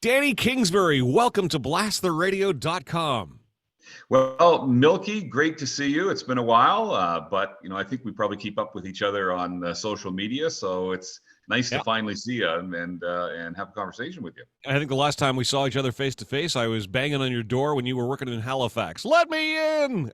Danny Kingsbury, welcome to BlastTheRadio.com. Well, Milky, great to see you. It's been a while, but I think we probably keep up with each other on social media, so it's nice to finally see you and have a conversation with you. I think the last time we saw each other face to face, I was banging on your door when you were working in Halifax. Let me in.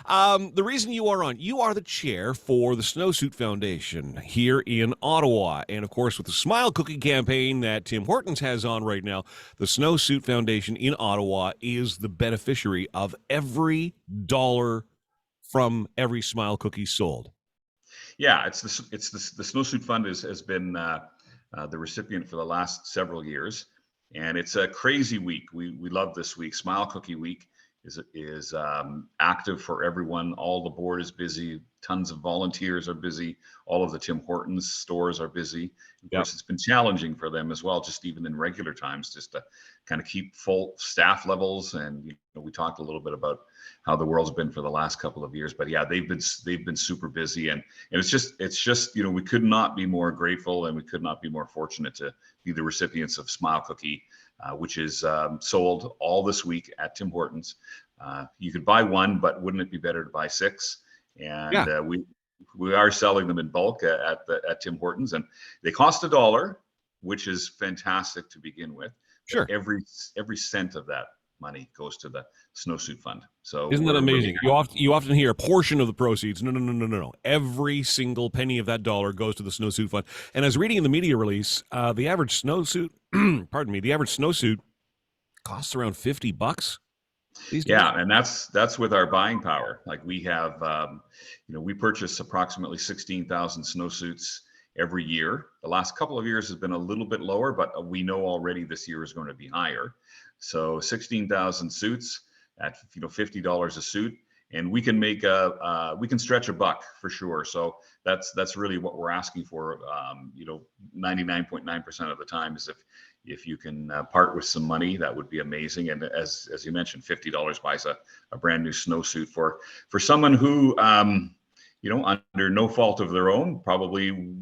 The reason you are the chair for the Snowsuit Foundation here in Ottawa. And of course, with the Smile Cookie campaign that Tim Hortons has on right now, the Snowsuit Foundation in Ottawa is the beneficiary of every dollar from every Smile Cookie sold. Yeah, the Snowsuit Fund has been the recipient for the last several years, and it's a crazy week. We love this week. Smile Cookie Week is active for everyone. All the board is busy. Tons of volunteers are busy. All of the Tim Hortons stores are busy. Of course, it's been challenging for them as well, just even in regular times, just to kind of keep full staff levels. And we talked a little bit about how the world's been for the last couple of years. But yeah, they've been super busy, and it's just we could not be more grateful, and we could not be more fortunate to be the recipients of Smile Cookie, which is sold all this week at Tim Hortons. You could buy one, but wouldn't it be better to buy six? And we are selling them in bulk at Tim Hortons, and they cost $1, which is fantastic to begin with. Sure. Every cent of that money goes to the Snowsuit Fund. So isn't that amazing? You often hear a portion of the proceeds. No. Every single penny of that dollar goes to the Snowsuit Fund. And as reading in the media release, the average snowsuit, the average snowsuit costs around $50. Yeah, and that's with our buying power. Like we have, we purchase approximately 16,000 snowsuits every year. The last couple of years has been a little bit lower, but we know already this year is going to be higher. So 16,000 suits at $50 a suit, and we can make we can stretch $1 for sure. So that's really what we're asking for. 99.9% of the time is if you can part with some money, that would be amazing. And as you mentioned, $50 buys a brand new snowsuit for someone who under no fault of their own probably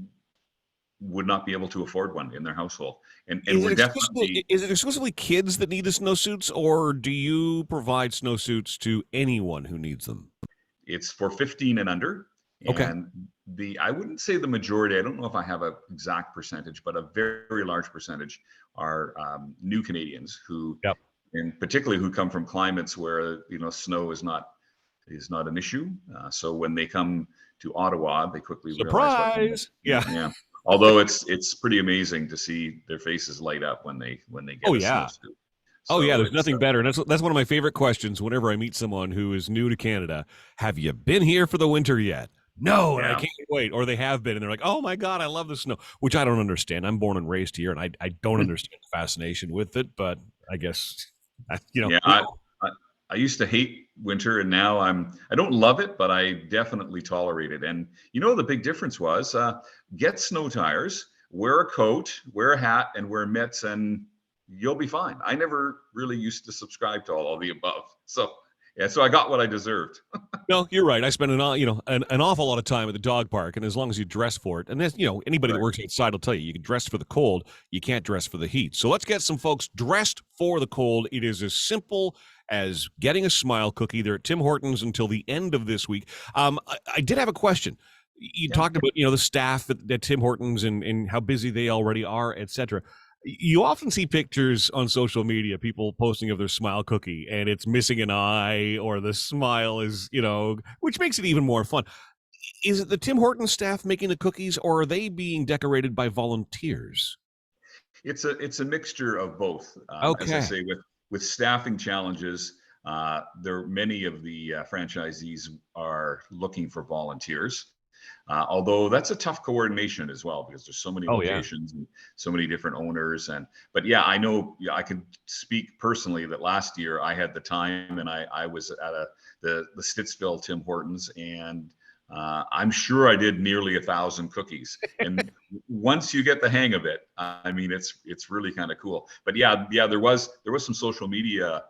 would not be able to afford one in their household. And is it exclusively kids that need the snowsuits, or do you provide snowsuits to anyone who needs them? It's for 15 and under. Okay. And I wouldn't say the majority, I don't know if I have an exact percentage, but a very, very large percentage are new Canadians who, and particularly who come from climates where, snow is not an issue. So when they come to Ottawa, they quickly realize. Yeah. Although it's pretty amazing to see their faces light up when they get a snowsuit. So there's nothing better. And that's one of my favorite questions whenever I meet someone who is new to Canada. Have you been here for the winter yet? No, and I can't wait. Or they have been, and they're like, oh my God, I love the snow, which I don't understand. I'm born and raised here, and I don't understand the fascination with it, but I guess, Yeah, I used to hate winter, and now I don't love it, but I definitely tolerate it. And the big difference was get snow tires, wear a coat, wear a hat, and wear mitts, and you'll be fine. I never really used to subscribe to all of the above. So I got what I deserved. No, you're right. I spent an awful lot of time at the dog park, and as long as you dress for it, and there's, anybody that works outside will tell you can dress for the cold, you can't dress for the heat. So let's get some folks dressed for the cold. It is as simple as getting a Smile Cookie. They're at Tim Hortons until the end of this week. I did have a question. You talked about the staff at Tim Hortons and how busy they already are, etc. You often see pictures on social media, people posting of their Smile Cookie, and it's missing an eye, or the smile is, which makes it even more fun. Is it the Tim Hortons staff making the cookies, or are they being decorated by volunteers? It's a mixture of both. Okay. As I say, with staffing challenges, many of the franchisees are looking for volunteers. Although that's a tough coordination as well, because there's so many locations and so many different owners. But yeah, I know I can speak personally that last year I had the time, and I was at the Stittsville Tim Hortons, and I'm sure I did nearly 1,000 cookies. And once you get the hang of it, it's really kind of cool. But yeah, there was some social media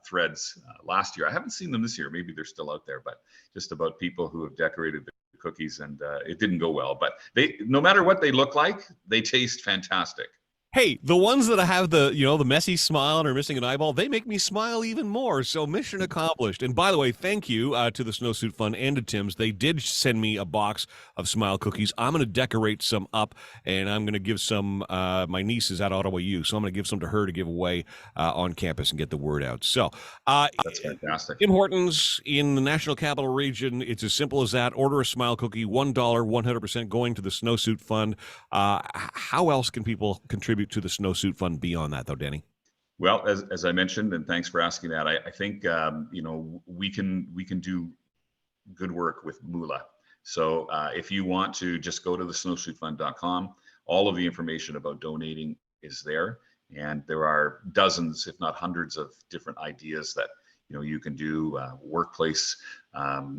threads last year. I haven't seen them this year. Maybe they're still out there, but just about people who have decorated the cookies, and it didn't go well. But no matter what they look like, they taste fantastic. Hey, the ones that have the messy smile and are missing an eyeball, they make me smile even more. So mission accomplished. And by the way, thank you to the Snowsuit Fund and to Tim's. They did send me a box of smile cookies. I'm going to decorate some up, and I'm going to give some. My niece is at Ottawa U, so I'm going to give some to her to give away on campus and get the word out. So That's fantastic. Tim Hortons in the National Capital Region. It's as simple as that. Order a smile cookie, $1, 100% going to the Snowsuit Fund. How else can people contribute to the Snowsuit Fund beyond that, though, Danny? Well, as I mentioned, and thanks for asking that, I think we can do good work with Moolah. So if you want to just go to the snowsuitfund.com, all of the information about donating is there, and there are dozens, if not hundreds, of different ideas that you can do, workplace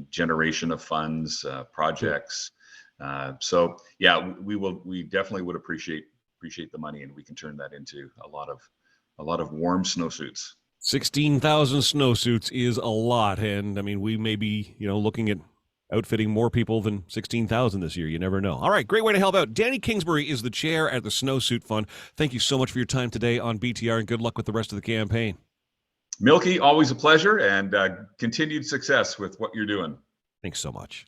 generation of funds, projects. So yeah, we definitely would appreciate the money, and we can turn that into a lot of warm snowsuits. 16,000 snowsuits is a lot, and I mean we may be looking at outfitting more people than 16,000 this year. You never know. All right, great way to help out. Danny Kingsbury is the chair at the Snowsuit Fund. Thank you so much for your time today on BTR, and good luck with the rest of the campaign. Milky, always a pleasure, and continued success with what you're doing. Thanks so much.